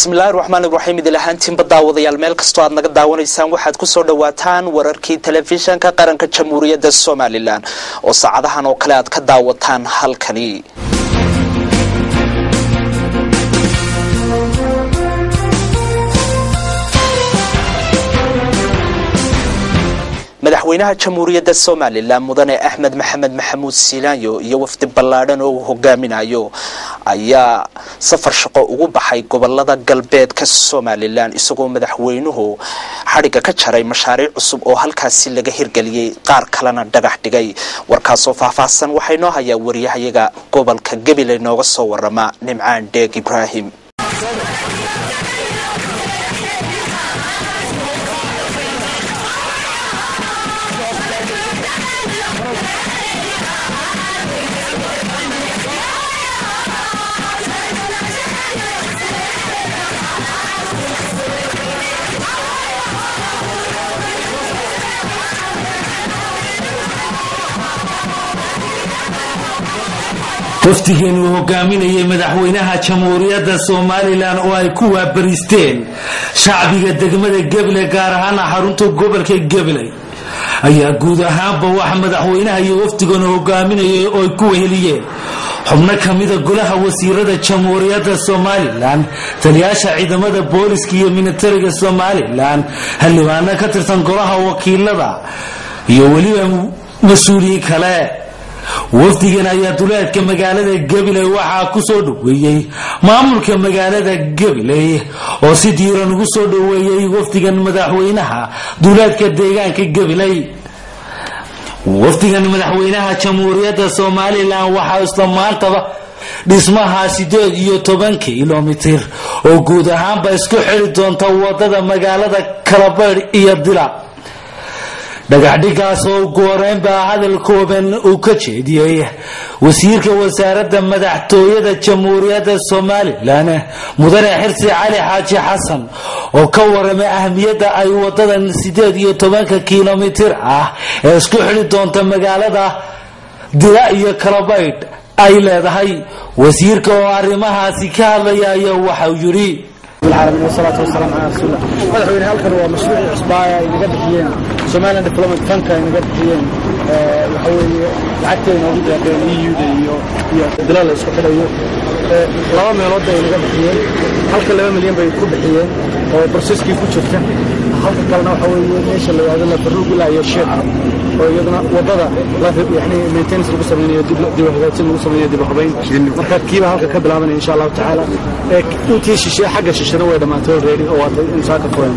bismillaahir rahmaanir rahiim idilaahantiin baddaawadayaal meel kastoo aad naga daawanaysaan waxaad ku soo dhawaataan wararkii telefishanka qaranka jamhuuriyadda Soomaaliland oo saacadahan oo kale aad ka daawataan halkani madaxweynaha jamhuuriyadda Soomaaliland mudane Axmed Maxamed Maxamuud Siilaanyo iyo wafdi ballaaran oo hogaaminayo ayaa safar shaqo ugu baxay gobolada galbeedka Soomaaliland isagoo madaxweynuhu xariga ka jaray mashaariic cusub oo halkaasi laga hirgeliyay qaar kalena dhagax dhigay warkaas oo faahfaahsan waxay noo hayaa wariyahayaga gobolka Gabiley nooga soo warama Nimcaan Deeg Ibraahim wafdigan uu hogaaminayay madaxweynaha jamhuuriyadda Soomaaliland oo ay ku waabaristeen shacbiga degmada Gabiley gaar ahaan xarunta gobolka Gabiley ayaa guud ahaanba wax madaxweynaha iyo wafdigan hogaaminayay oo ay ku weheliyeen xubno kamida golaha wasiirada jamhuuriyadda Soomaaliland taliyaasha ciidamada booliska iyo militariga Soomaaliland xildhibaano ka tirsan golaha wakiilada iyo waliba mas'uuliyiin kale wafdigan ayaa duleedka magaalada Gabiley waxa ku soo dhaweeyay maamulka magaalada Gabiley oo si diiran ugu soo dhaweeyay wafdigan madaxweynaha duleedka deegaanka Gabiley wafdigan madaxweynaha jamhuuriyadda Soomaaliland waxa isla maantaba dhismaha 18 kiiloomitir oo guud ahaanba isku xiri doonta wadada magaalada Kalabayd iyo Dila dhagaxdhigaas oo gooreen baa hadal kooban uu ka jeediyay wasiirka wasaaradda madaxtooyada jamhuuriyadda Soomaaliland mudane Xirsi Cali Xaaji Xasan oo ka waramay ahmiyadda ay wadadan 18 kiiloomitir ah ee isku xiri doonta magaalada Dila iyo Kalabayd ay leedahay wasiirka oo arrimahaasi ka hadlaya waxa uu yiri العالمين والصلاة والسلام على رسول الله. مدحوين هالكن هو مشروع عصبايا ينقد حيين Somaliland Development Fund ينقد حيين وحوي لعكتين موجودة بين EU iyo دلالة isku xidhayo laba meelood ay naga bixiyeen halka 2 milyan bay ku bixiyeen oo processkii ku jirta halka kalena waxa weeye meesha la yiraahdo la Baruugla iyo Sheekh oo iyaduna wadada la yani maintenance lagu sameeyo dib u hagaajin lagu sameeyo dib u habeyn marka kiiba halka ka bilaabanay insha Allah taala intii shishay xagga shishana way dhamaatay reeri oo waday in saaka qoyan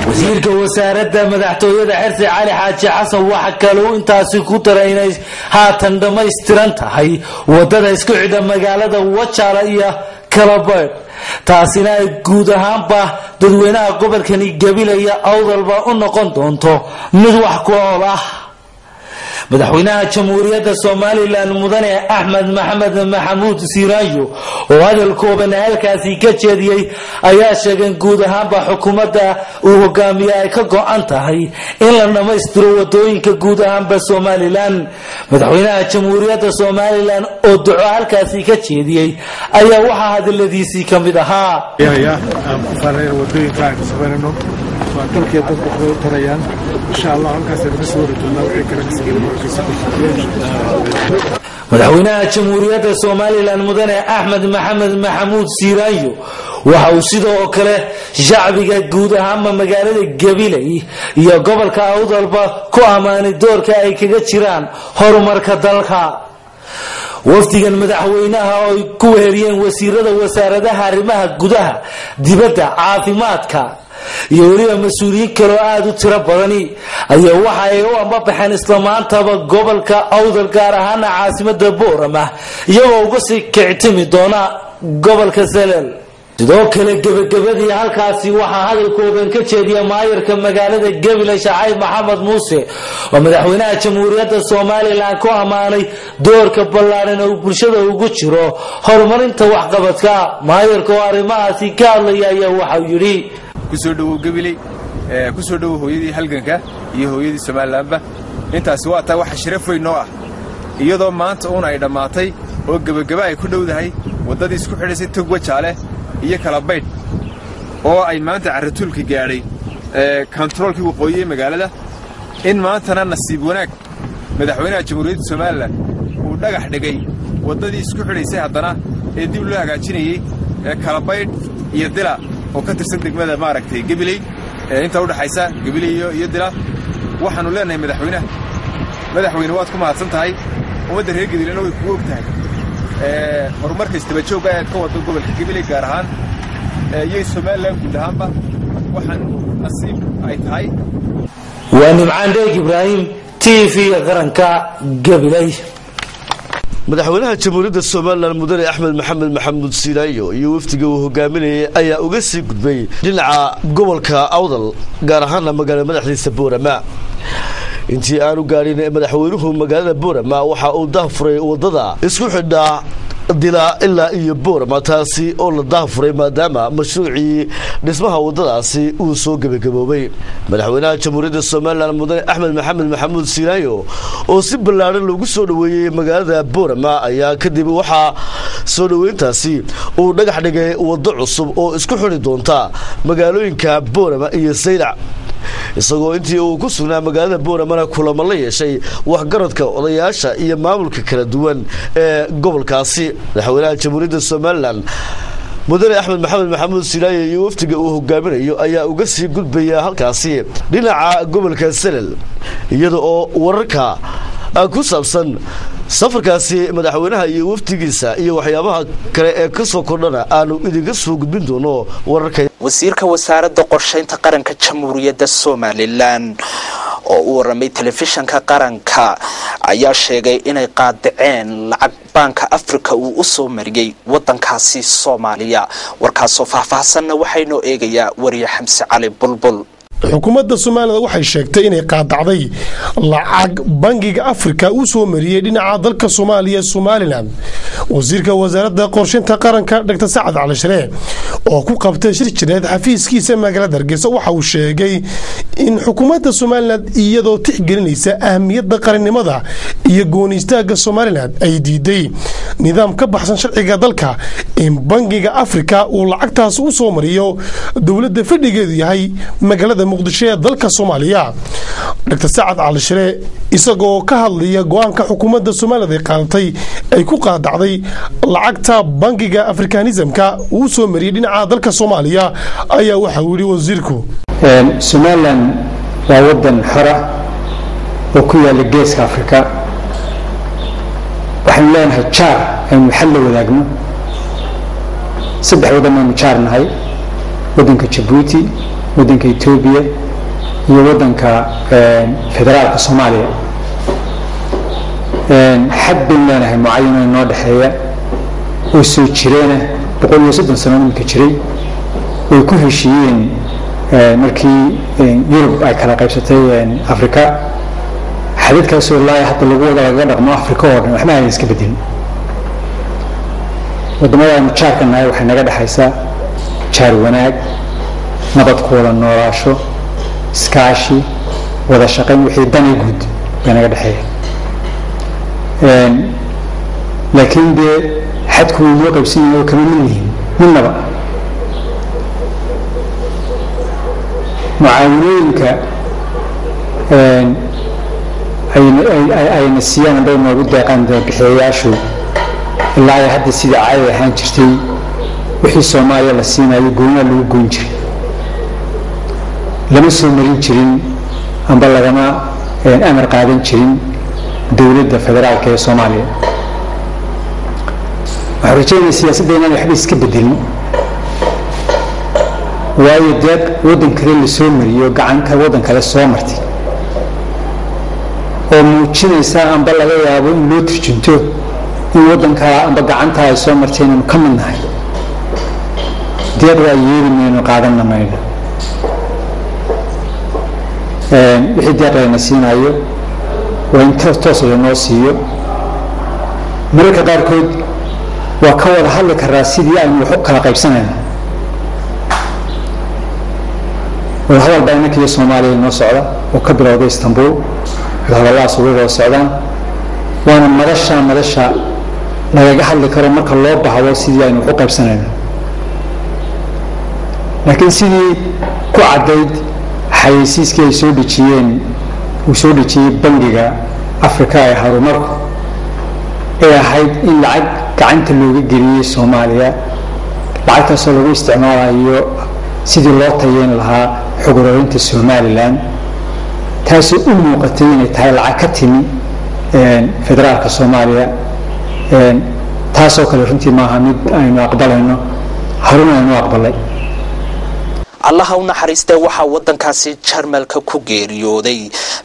wasiirka wasaaradda madaxtooyada Xirsi Cali Xaaji Xasan waxa kale uu intaasi ku dareynay haatan dhameystiran tahay wadada isku xidha magaalada Wajaale iyo Kalabayd taasina ay guud ahaanba dadweynaha gobolkani Gabiley awdalba u noqon doonto mid wax ku ool ah madaxweynaha jamhuuriyadda Soomaaliland mudane Axmed Maxamed Maxamuud Siilaanyo oo hadal kooban halkaasi ka jeediyay ayaa sheegay guud ahaanba xukuumadda uu hogaamiyay ay ka go'an tahay in la dhameystiro wadooyinka guud ahaanba Soomaaliland madaxweynaha jamhuuriyadda Soomaaliland oo duco halkaasi ka jeediyay ayaa waxa hadaladiisii kamid ahaa fareer wadooyinka Soomaaliland dalkii dadku waxay tarayaan insha Allah halkaas ay soo rajayna wixii kala madaxweynaha jamhuuriyadda Soomaaliland mudane Axmed Maxamed Maxamuud Siilaanyo waxa uu sidoo kale shacbiga guud ahaan magaalada Gabiley iyo gobolka Awdalba ku amaanay doorka ay kaga jiraan horumarka dalka wafdigan madaxweynaha oo ku weeriyeen wasiirada wasaaradaha arrimaha gudaha dibadda caafimaadka iyo waliba mas'uuliyiin kale oo aad u tiro badani ayaa waxa ay u ambabaxeen isla maantaba gobolka Awdal gaar ahaan caasimadda Boorama iyagoo uga sii kicitimi doona gobolka Salel sidoo kale gabagabadii halkaasi waxa hadalkoodan ka jeediyay maayirka magaalada Gabiley Shacayb Maxamed Muuse oo madaxweynaha jamhuuriyadda Soomaaliland ku amaanay doorka ballaaran oo bulshada ugu jiro horumarinta waxqabadka maayirka oo arrimahaasi ka hadlaya waxa uu yiri kusoo dhawow Gabiley kusoo dhawow hooyadii halganka iyo hooyadii Soomaaliland intaas waa taa wax sharaf weyn oo ah iyadoo maanta ay dhamaatay oo gabagaba ay ku dhowdahay wadadii isku xidhaysay tog Wajaale iyo kala baydh oo ay maanta carratuulka gaadhay kontaroolkii waqooyi ee magaalada in maantana nasiib wanaag madaxweynaha jamhuuriyadda somalilan uu dhagax dhigay waddadii isku xidhaysay haddana ee dib loo hagaajinayey kala baydh iyo dila oo ka tirsan degmada maaragtay gabiley inta u dhaxaysa gabiley iyo dila waxaanu leenahay madaxweyne waad ku mahadsan tahay ummadda reer gabileyna way kugu og tahay horumarka istabajooga aad ka waddo gobolka gabiley gaar ahaan iyo somalilan guud ahaanba waxaan nasiib ay tahay waa nimcaan dheeg ibraahim TV qaranka gabiley madaxweynaha jamhuuriyadda Soomaaliland mudane Axmed Maxamed Maxamuud Silaayo iyo wafdiga uu hogaaminayay ayaa uga sii gudbay dhinaca gobolka Awdal gaar ahaan magaalada madaxdiisa Boorama intii aanu gaarin madaxweynuhu magaalada Boorama waxa uu daafuray wadada isku xidha dila ilaa iyo Boorama taasi oo la daafuray maadaama mashruucii dhismaha wadadaasi uu soo gabagaboobay madaxweynaha jamhuuriyadda Soomaaliland mudane Axmed Maxamed Maxamuud Silaayo oo si ballaaran loogu soo dhaweeyay magaalada Boorama ayaa kadib waxa soo dhaweyntaasi uu dhagax dhigay wado cusub oo isku xidhi doonta magaalooyinka Boorama iyo Saylac isagoo intii uu ku sugnaa magaalada Boorama kulamo la yeeshay waxgaradka odayaasha iyo maamulka kala duwan ee gobolkaasi madaxweynaha jamhuuriyadda Soomaaliland mudane Axmed Maxamed Maxamuud Silaayo iyo wafdiga uu hogaaminayo ayaa uga sii gudbaya halkaasi dhinaca gobolka Salal iyadoo oo wararka ku saabsan safarkaasi madaxweynaha iyo wafdigiisa iyo waxyaabaha kale ee ka soo kordhana aanu idinka soo gudbin doono wararka wasiirka wasaaradda qorsheynta qaranka jamhuuriyadda Soomaaliland oo uu waramay telefishanka qaranka ayaa sheegay inay qaadaceen lacag banka Afrika uu u soo mariyay wadankaasi Soomaaliya warkaas oo faahfaahsan waxaynu eegayaa wariye Xamse Cali Bulbul xukuumadda Soomaaliland waxay sheegtay inay qaadacday lacag bangiga Afrika uu soo mariyay dhinaca dalka Soomaaliya Soomaaliland wasiirka wasaaradda qorsheynta qaranka Dr. Saad Cali Shire oo ku qabtay shir jireed xafiiskiisa magaalada Hargeysa waxa uu sheegay in xukuumadda Soomaaliland iyadoo tixgelinaysa ahmiyadda qarannimada iyo gooniistaaga Soomaaliland ay diiday nidaam ka baxsan sharciga dalka in bangiga Afrika uu lacagtaas u soo mariyo dawladda fadhigeedu yahay magaalada muqdisho dalka Soomaaliya Dr. Saad Cali Shire isagoo ka hadlaya go'aanka xukuumadda Soomaaliland ay qaadatay ay ku qaadacday lacagta bangiga Afrikanismka uu soo mariyay dhinaca dalka Soomaaliya ayaa waxa uu yiri wasiirku Soomaaliland waa wadan xora oo ku yaala geeska Afrika waxaan leenahay jaar aynu xal la wadaagno saddex wadan aynu jaarnahay wadanka Djibouti wadanka Ethiopia iyo wadanka federaalka Soomaaliya xad beenahay mucaayano inoo dhaxeeya oo soo jireena 130 sano ka jiray way ku heshiiyeen markii Yurub ay kala qaybsatay Afrika xadidkaas oo ilaa hadda lagu wada dhaqmo Afrika oo dhan waxna ay iska bedelin wadamada mujaarkana waxay naga dhaxaysaa jaar wanaag nabad ku wada noolaasho iskaashi wada shaqayn wixii dani guud bay naga dhaxeeya laakiin de xadku uu qaybsan yahay kama midnihin midnaba mucaawinooyinka ayna siiyaan bay noogu deeqaan bixiyayaashu ilaa ay hadda sidii caadi ahaan jirtay wixii Soomaaliya la siinayo go'aan lagu goyn jiray lama soo marin jirin amba lagama amar qaadan jirin dawladda federaalka ee Soomaaliya waxay siyaasaddeena waxba iska bedelno waayo dad wadan kale la soo mariyo gacanka wadan kale soo martay oo muujinaysa amba laga yaabo in loo turjunto in wadanka amba gacanta ay soo marteen inuu ka mid nahay dad waa yeelinayno qaadanna mayno wixii deeqayna siinayo waa in toos loo siiyo mararka qaarkood waa ka wada hadli karaa sidii aynu wax u kala qaybsanayno وهذا بينك يا سومالي النصعدة وكبر وضع اسطنبول هذا الله سويه وسعدان وانا مدشا لا يجحل لكرم مرك الله بحوا سيدي يعني وحقه بسنين laakiin sidii ku cadayd xayeysiiskii ay soo dhejiyeen uu soo dhejiyey bangiga afrika ee horumarku ee ahayd in lacag gacanta looga geliyey soomaaliya lacagtaasoo lagu isticmaalayo sidii loo tayeyn lahaa xog ururinta somalilan taasoo u muuqatay inay tahay lacag ka timi federaalka soomaaliya taasoo kale runtii maaha mid aynu aqbalayno haruna aynu aqbalay allaha u naxariistay waxaa wadankaasi jarmalka ku geeriyooday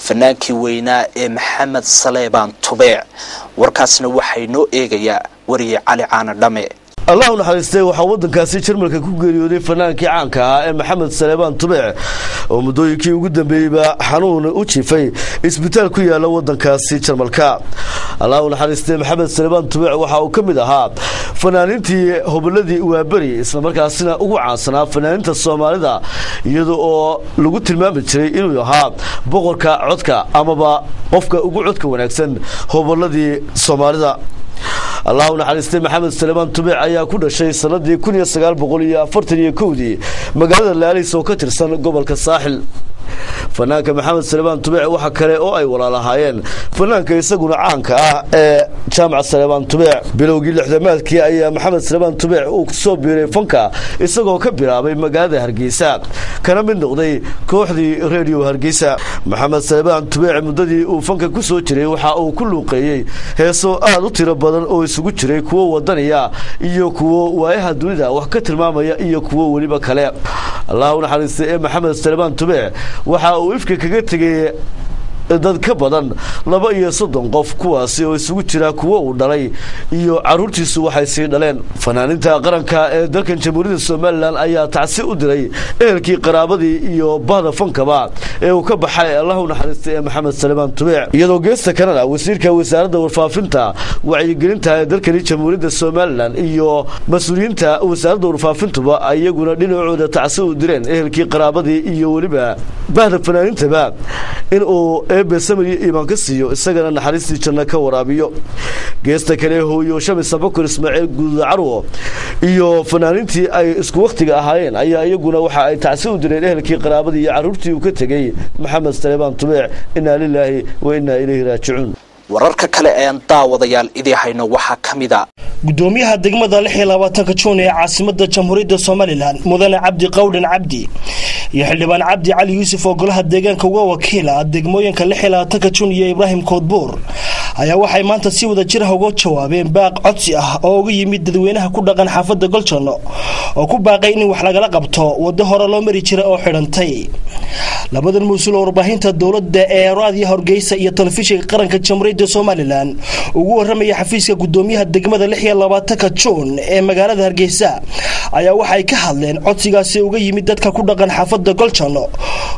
fanaankii weynaa ee maxamed saleebaan tubeec warkaasna waxay noo eegayaa wariye cali caana dhame allah u naxariistay waxaa wadankaasi jarmalka ku geeriyooday fanaankii caanka ahaa ee maxamed saleebaan tubeec oo muddooyinkii ugu dambeeyeyba xanuun u jiifay isbitaal ku yaala wadankaasi jarmalka allah u naxariistay maxamed saleebaan tubeec waxa uu ka mid ahaa fanaaniintii hoboladii waaberi islamarkaasina ugu caansanaa fanaaniinta soomaalida iyada oo lagu tilmaami jiray inuu ahaa boqorka codka amaba qofka ugu codka wanaagsan hoboladii soomaalida allah u naxariistay maxamed saleebaan tubeec ayaa ku dhashay sanadii 1941 magaalada laalis oo ka tirsan gobolka saaxil fanaanka maxamed saleebaan tubeec waxa kale oo ay walaalahaayeen fanaanka isaguna caanka ah ee jaamac saleebaan tubeec bilowgii lixdamaadkii ayaa maxamed saleebaan tubeec uu soo biiray fanka isagoo ka bilaabay magaalada hargeysa kana mid noqday kooxdii radio hargeysa maxamed saleebaan tubeec muddadii uu fanka ku soo jiray waxa uu ku luuqeeyey heeso aad u tiro badan oo isugu jiray kuwo wadaniya iyo kuwo waayaha dunida wax ka tilmaamaya iyo kuwo weliba kale allah u naxariistay ee maxamed saleebaan tubeec waxa uu ifka kaga tegay dad ka badan 32 qof kuwaasi oo isugu jira kuwa uu dhalay iyo caruurtiisu waxay sii dhaleen fanaaninta qaranka ee dalkan jamhuuriyadda Soomaaliland ayaa tacsi u diray ehelkii qaraabadii iyo bahda fankaba ee uu ka baxay allah u naxariistay maxamed saleebaan tubeec iyadoo geesta kanada wasiirka wasaaradda warfaafinta wacyigelinta ee dalkan jamhuuriyadda Soomaaliland iyo mas'uuliyiinta wasaaradda warfaafintuba ayaguna dhinacooda tacsi u direen ehelkii qaraabadii iyo waliba bahda fanaanintaba in uu besamari iimaan ka siiyo isagana naxariistii janno ka waraabiyo geesta kale hooyo shamis abakar ismaaciil guudacarwo iyo fanaanintii ay isku waqtiga ahaayeen ayaa iyaguna waxa ay tacsi u direen ehelkii qaraabadii iyo caruurtii uu ka tegay maxamed saleebaan tubeec inna lillahi wa inna ilayhi raajicuun wararka kale ee daawadayaal idii hayno waxa kamida gudoomiyaha degmada 26 Juun ee caasimadda Jamhuuriyadda Soomaaliland mudane Cabdi Qowdhan Cabdi iyo xildhibaan Cabdi Cali Yuusuf oo golaha deegaanka uga wakiila degmooyinka 26 Juun iyo Ibraahim Koodbuur ayaa waxay maanta si wada jir ah uga jawaabeen baaq codsi ah oo uga yimid dadweynaha ku dhaqan xaafadda Goljanno oo ku baaqay in wax laga qabto wado hore loo mari jiray oo xidhantay labadan mas'uul warbaahinta dawladda ee raadiyo Hargeysa iyo telefishinka qaranka Jamhuuriyadda Soomaaliland ugu waramaya xafiiska gudoomiyaha degmada 26 Juun ee magaalada Hargeysa ayaa waxay ka hadleen codsigaasi uga yimid dadka ku dhaqan xaafadda Goljanno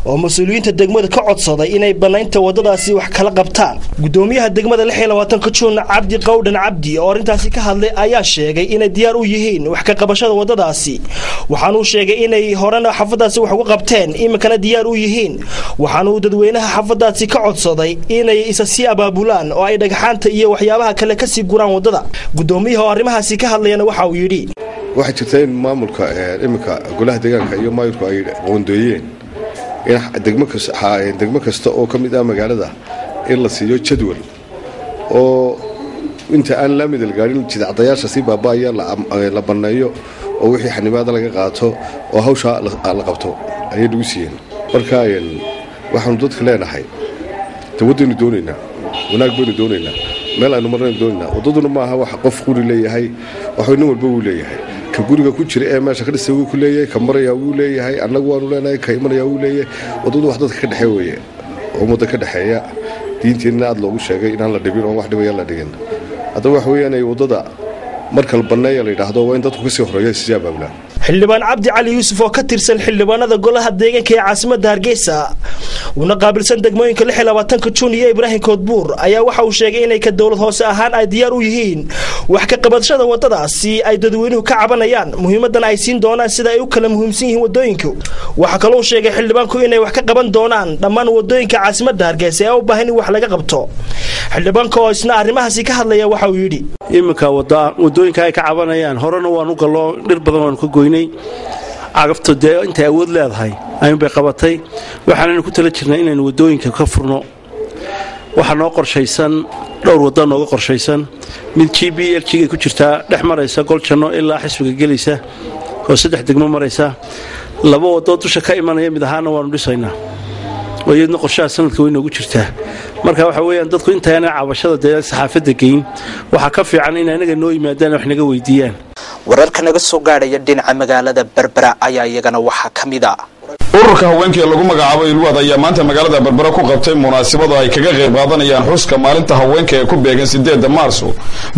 oo mas'uuliyiinta degmada ka codsaday inay banaynta wadadaasi wax kala qabtaan gudoomiyaha degmada 26 Juun Cabdi Qowdhan Cabdi oo arintaasi ka hadlay ayaa sheegay inay diyaar u yihiin wax ka qabashada wadadaasi waxaanu sheegay inay horena xaafadaasi wax uga qabteen imikana diyaar u yihiin waxaanu dadweynaha xaafadaasi ka codsaday inay isa si abaabulaan oo ay dhagxaanta iyo waxyaabaha kale ka sii guraan wadada gudoomiyaha oo arrimahaasi ka hadlayna waxa uu yiri waxa jirta in maamulka imika golaha deegaanka iyo maayirku ay qoondeeyeen in degmo kasta oo ka mid ah magaalada in la siiyo jadwal oo inta aan la midal gaarin jidacdayaasha si baabaya la baneeyo oo wixii xanibaad laga qaato oo hawsha la qabto ayay ugu siiyeen marka waxaan dadka leenahay tawadaynu doonaynaa wanaag baynu doonaynaa meel aynu marnaynu doonaynaa wadaduna maaha wax qof quri leeyahay wax nin walba uu leeyahay ka guriga ku jira ee meesha ka dhisay uu ku leeyahay ka maraya uu leeyahay annagu waanu leenahay ka imanaya uu leeyahay wadadu wax dadka ka dhaxeeya weeye ummadda ka dhaxeeya diinteena aad loogu sheegay inaan la dhibin oo wax dhibaya la dhigin hadda wax weeyaan ay wadada marka la baneeyo la yiraahdo waa in dadku ka sii horeeyay si abaabula xildhibaan Cabdi Cali Yuusuf oo ka tirsan xildhibaanada golaha deegaanka ee caasimadda Hargeysa una qaabilsan degmooyinka 26 Juun iyo Ibraahim Koodbuur ayaa waxa uu sheegay inay ka dawlad hoose ahaan ay diyaar u yihiin wax ka qabashada wadadaasi ay dadweynuhu ka cabanayaan muhiimadan ay siin doonaan sida ay u kala muhiimsan yihiin wadooyinku waxa kale oo sheegay xildhibaanku inay wax ka qaban doonaan dhammaan wadooyinka caasimadda Hargeysa ee u baahan in wax laga qabto xildhibaanka oo isna arrimahaasi ka hadlaya waxa uu yiri imika wadooyinka ay ka cabanayaan horena waan u gallo dhir badan waan ku goynay cagafto dee intay awood leedahay ayuun bay qabatay waxaanaynu ku tala jirnay inaynu waddooyinka ka furno waxaa noo qorshaysan dhowr waddo nooga qorshaysan mid GBLG ku jirtaa dhex maraysa Goljanno ilaa xisbiga gelaysa oo 3 degmo maraysa 2 waddo dusha ka imanaya mid ahaana waanu dhisaynaa wayadna qorshaha sanadka way noogu jirtaa marka waxa weeyaan dadku intaana cabashada deegaanka saxaafadda geyn waxa ka fiican in anaga noo yimaadaan wax naga weydiiyaan wararka naga soo gaadhaya dhinaca magaalada Berbera ayaa iyagana waxa kamid ah ururka haweenka lagu magacaabo Ilwaad ayaa maanta magaalada Berbera ku qabtay munaasabad ay kaga qayb qaadanayaan xuska maalinta haweenka ee ku beegan 8 Maarso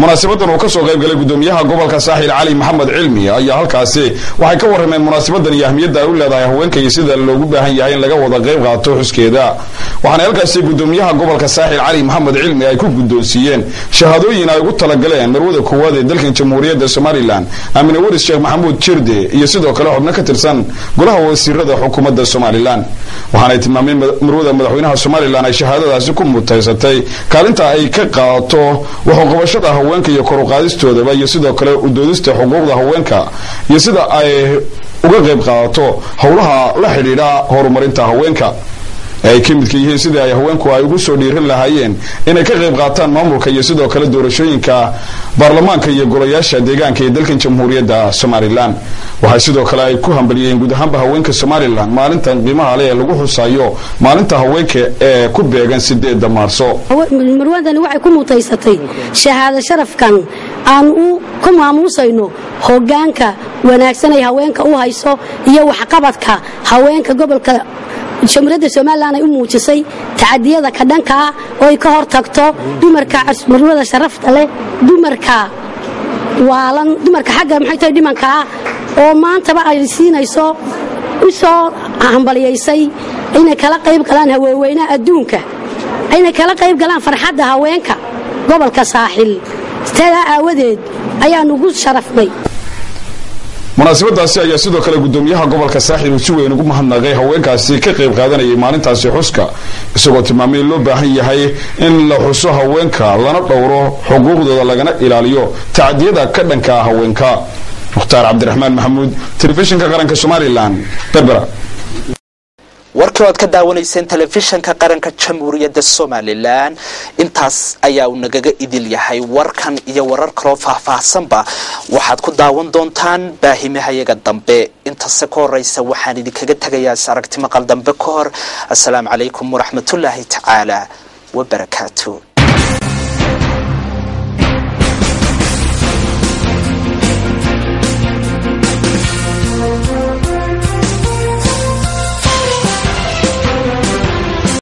munaasabadan oo ka soo qayb galay gudoomiyaha gobolka Saaxil Cali Maxamed Cilmi ayaa halkaasi waxay ka warameen munaasabadan iyo ahmiyadda ay u leedahay haweenka iyo sida loogu baahan yahay in laga wada qayb qaato xuskeeda waxaana halkaasi gudoomiyaha gobolka Saaxil Cali Maxamed Cilmi ay ku gudoonsiiyeen shahaadooyin ay ugu talagaleen marwada koowaad ee dalka Jamhuuriyadda Soomaaliland Amina Waris Sheekh Maxamuud Jirde iyo sidoo kale xubno ka tirsan golaha wasiirada xukuumadda Soomaaliland waxaana tilmaameen marwada madaxweynaha Soomaaliland ay shahaadadaasi ku mutaysatay kaalinta ay ka qaato waxa qabashada haweenka iyo kor u qaadistooda iyo sidoo kale u doodista xuquuqda haweenka iyo sida ay uga qayb qaato howlaha la xiriira horumarinta haweenka ay kamidka yihiin sida ay haweenku ay ugu soo dhiirin lahaayeen inay ka qayb qaataan maamulka iyo sidoo kale doorashooyinka baarlamaanka iyo golayaasha deegaanka ee dalka Jamhuuriyadda Soomaaliland waxay sidoo kale ay ku hambaliyeen guud ahaan haweenka Soomaaliland maalintan qiimaha leh lagu xusayo maalinta haweenka ee ku beegan 8 Maarso marwadani waxay ku mutaysatay shahaado sharafkan aan u ku maamusayno hoggaanka wanaagsan ee haweenka u hayso iyo waxqabadka haweenka gobolka Jamhuuriyadda Soomaaliland ay u muujisay tacadiyada ka dhanka ah oo ay ka hortagto dumarka marwada sharafta leh dumarka waalan dumarka xagga maxay tahay dhimanka ah oo maantaba ay siinayso u soo hambalyeysay inay kala qayb galaan haweenweynaha adduunka inay kala qayb galaan farxadda haweenka gobolka Saaxil sidaa aawadeed ayaan ugu sharafnay munaasabadaasi ayaa sidoo kale gudoomiyaha gobolka Saaxil uu si weyn ugu mahadnaqay haweenkaasi ka qayb qaadanayay maalintaasi xuska isagoo tilmaamay loo baahan yahay in la xuso haweenka lana dhowro xuquuqdooda lagana ilaaliyo tacadiyada ka dhanka haweenka Mukhtaar Cabdiraxmaan Maxamuud telefishinka qaranka Soomaaliland Berbera warkii aad ka daawanayseen telefishinka qaranka Jamhuuriyadda Soomaaliland intaas ayaa uu nagaga idil yahay warkan iyo warar kale oo faahfaahsanba waxaad ku daawan doontaan baahimahayaga dambe inta se ka horeysa waxaan idinkaga tagayaa aragti maqal dambe ka hor assalaamu calaykum waraxmatullaahi tacaala wa barakaatuh